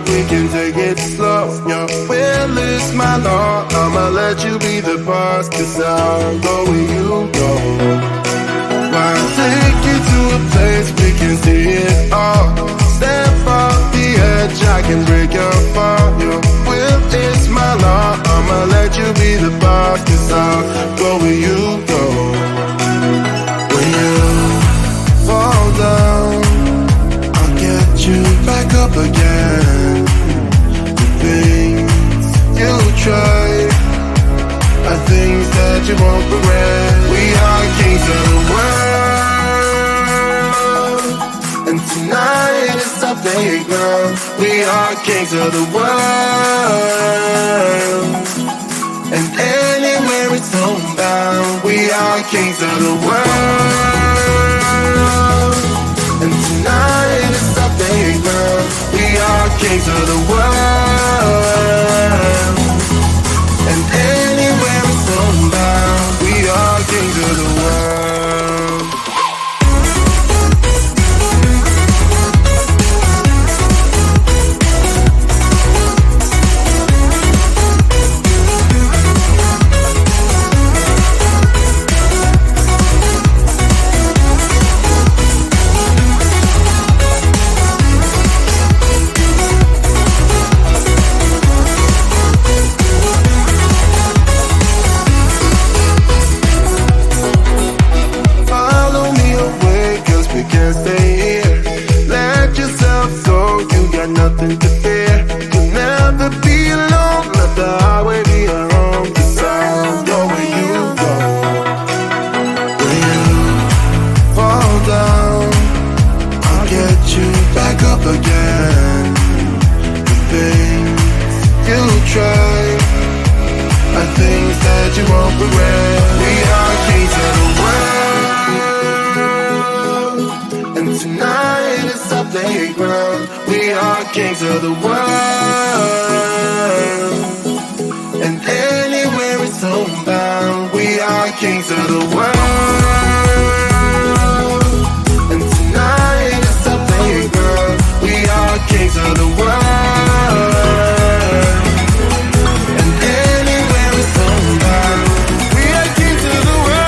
we can take it slow. Your will is my law, I'ma let you be the boss, 'cause I'll go where you go. I'll take you to a place we can see it all. Step off the edge, I can break your fall. Your will is my law, I'ma let you be the boss, 'cause I'll go where you go. When you fall down, I'll get you back up again. The things you try are things that you won't regret. We are kings of the world, and tonight is our playground. We are kings of the world, and anywhere it's homebound. We are kings of the world, and tonight is our playground. We are kings of the world, and anywhere it's homebound. We are kings of the world. Nothing to fear, you'll never be alone. Let the highway be your home, 'cause I'll go where you go. When you fall down, I'll get you back up again. The things you try are things that you won't regret. We are kings of the world, and tonight is our playground. We are kings of the world, and anywhere it's homebound. We are kings of the world, and tonight is our playground. We are kings of the world, and anywhere it's homebound. We are kings of the world.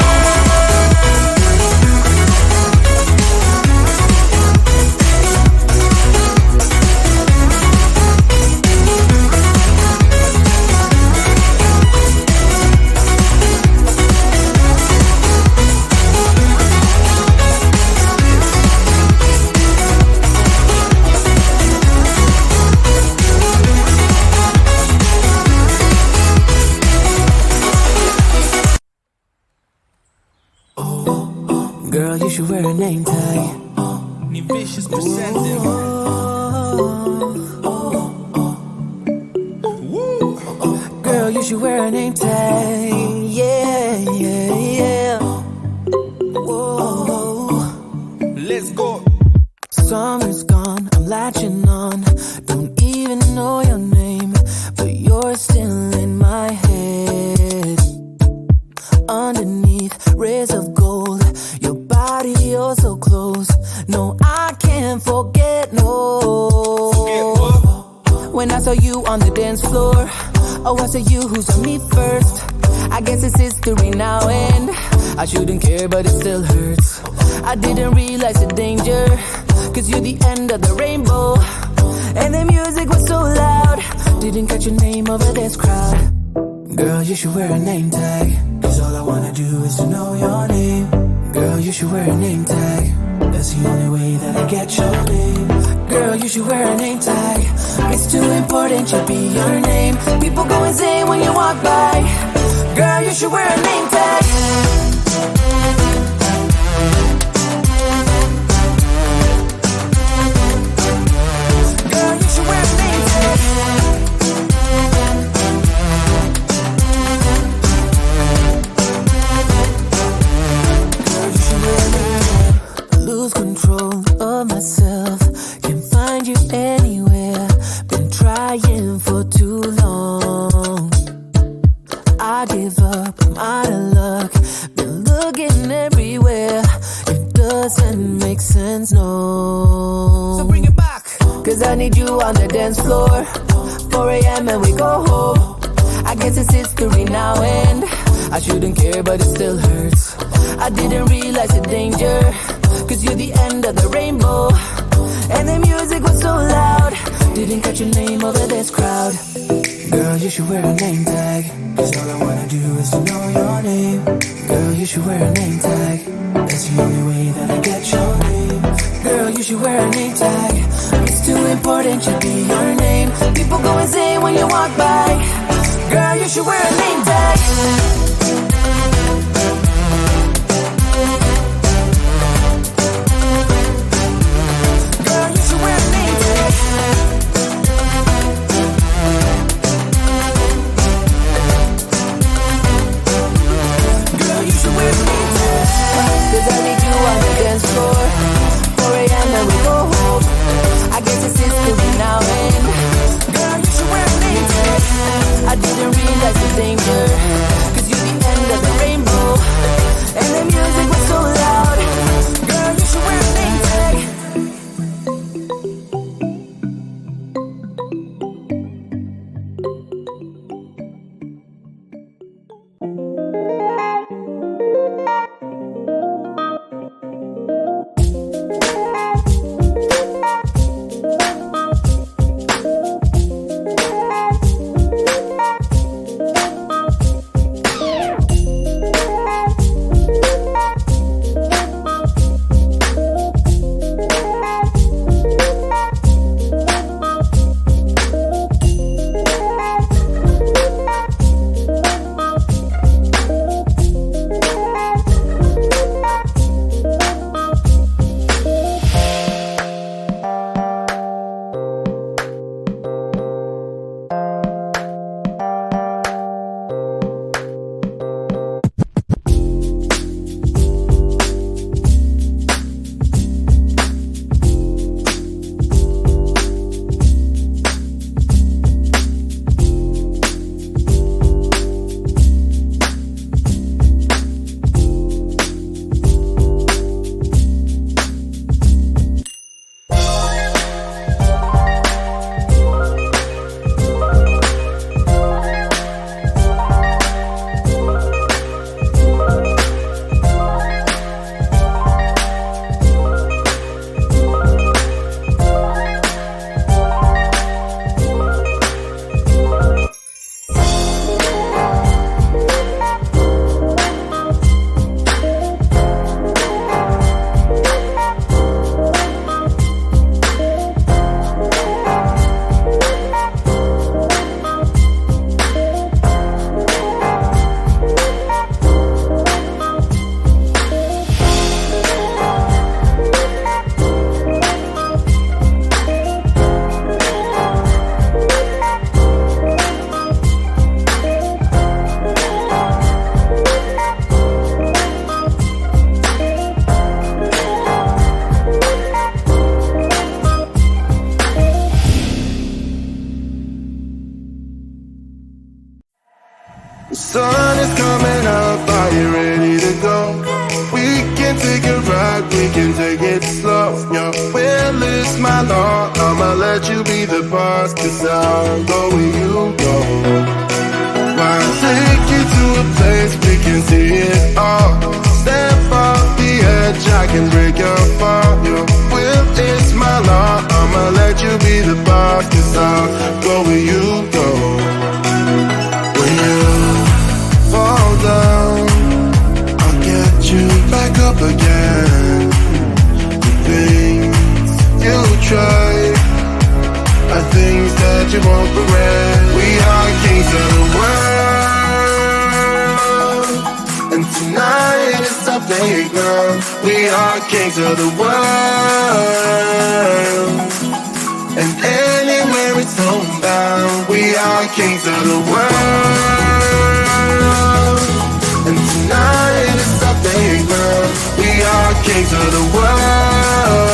Girl, you should wear a name tag. Vicious presenting. Girl, you should wear a name tag. Yeah, yeah, yeah. Whoa. Let's go. Summer's gone, I'm latching on. Don't even know your name, but you're still in my head. Underneath rays of gold, your body, you're so close. No, I can't forget, no. Forget what? When I saw you on the dance floor, oh, I saw you who saw me first. I guess it's history now, and I shouldn't care, but it still hurts. I didn't realize the danger, 'cause you're the end of the rainbow, and the music was so loud. Didn't catch your name over this crowd. Girl, you should wear a name tag, 'cause all I wanna do is to know your name. Girl, you should wear a name tag. That's the only way that I get your name. Girl, you should wear a name tag. It's too important, should be your name. People go insane when you walk by. Girl, you should wear a name tag. Girl, you should wear a name tag. Girl, you should wear a name tag. Lose control of myself. Can't find you anywhere. Been trying for too long. I give up, I'm out of luck. Been looking everywhere. It doesn't make sense, no. So bring it back. Cause I need you on the dance floor. 4 a.m. and we go home. I guess it's history now and I shouldn't care but it still hurts. I didn't realize the danger, cause you're the end of the rainbow. And the music was so loud, didn't catch your name over this crowd. Girl, you should wear a name tag, cause all I wanna do is to know your name. Girl, you should wear a name tag, that's the only way that I get your name. Girl, you should wear a name tag, it's too important to be your name. People go insane when you walk by. Girl, you should wear a name tag. Girl, you should wear a name tag. Girl, you should wear a name tag. Cause I need you on the dance floor. 4 a.m. and we go home. I guess it's history now and girl, you should wear a name tag. I didn't realize the danger, cause you're the end of the rainbow. And the music was so loud. Girl, you should wear a name tag. The sun is coming up, are you ready to go? We can take a ride, we can take it slow. Your will is my law, I'ma let you be the boss, cause I'll go where you go. I'll take you to a place we can see it all. Step off the edge, I can break your fall. Your will is my law, I'ma let you be the boss, cause I'll go where you go. When you fall down, I'll get you back up again. The things you try are things that you won't regret. We are kings of the world, and tonight is our playground. We are kings of the world, and anywhere it's homebound. We are kings of the world, and tonight is our playground. We are kings of the world,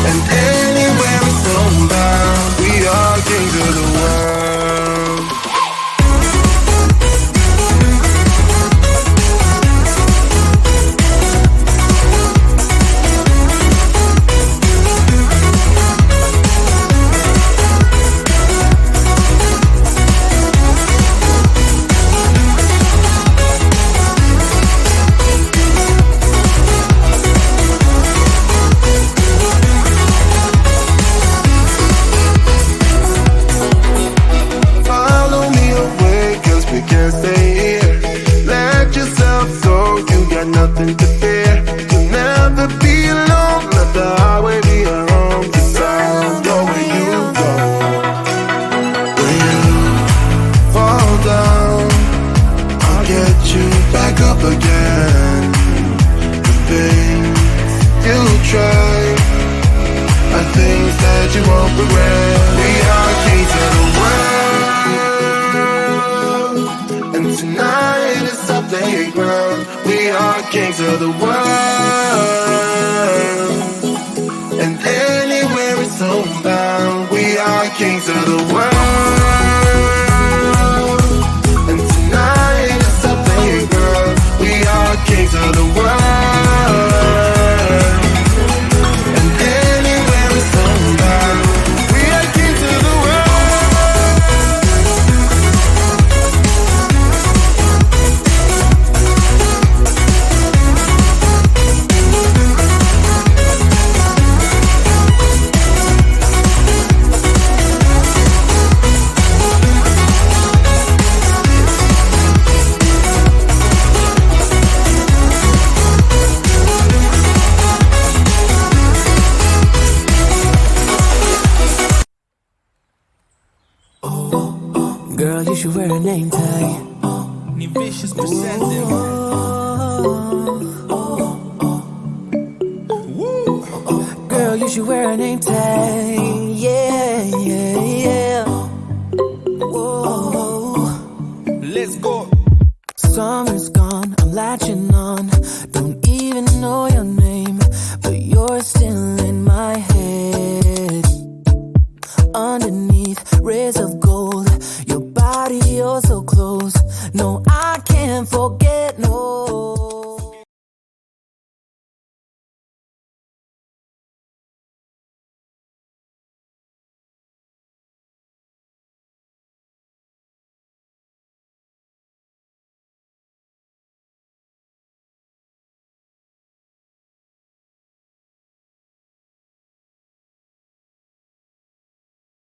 and anywhere it's homebound. We are kings of the world. regret. We are kings of the world, and tonight is our playground. We are kings of the world, and anywhere it's homebound. We are kings of the world, and tonight is our playground. We are kings of the world, and anywhere it's homebound. We are kings of the Girl, you should wear a name tag. Ni vicious presenting. Girl, you should wear a name tag. Yeah, yeah, yeah. Whoa. Let's go. Summer's gone, I'm latching on. Don't even know your name, but you're still in my head. Underneath rays of gold,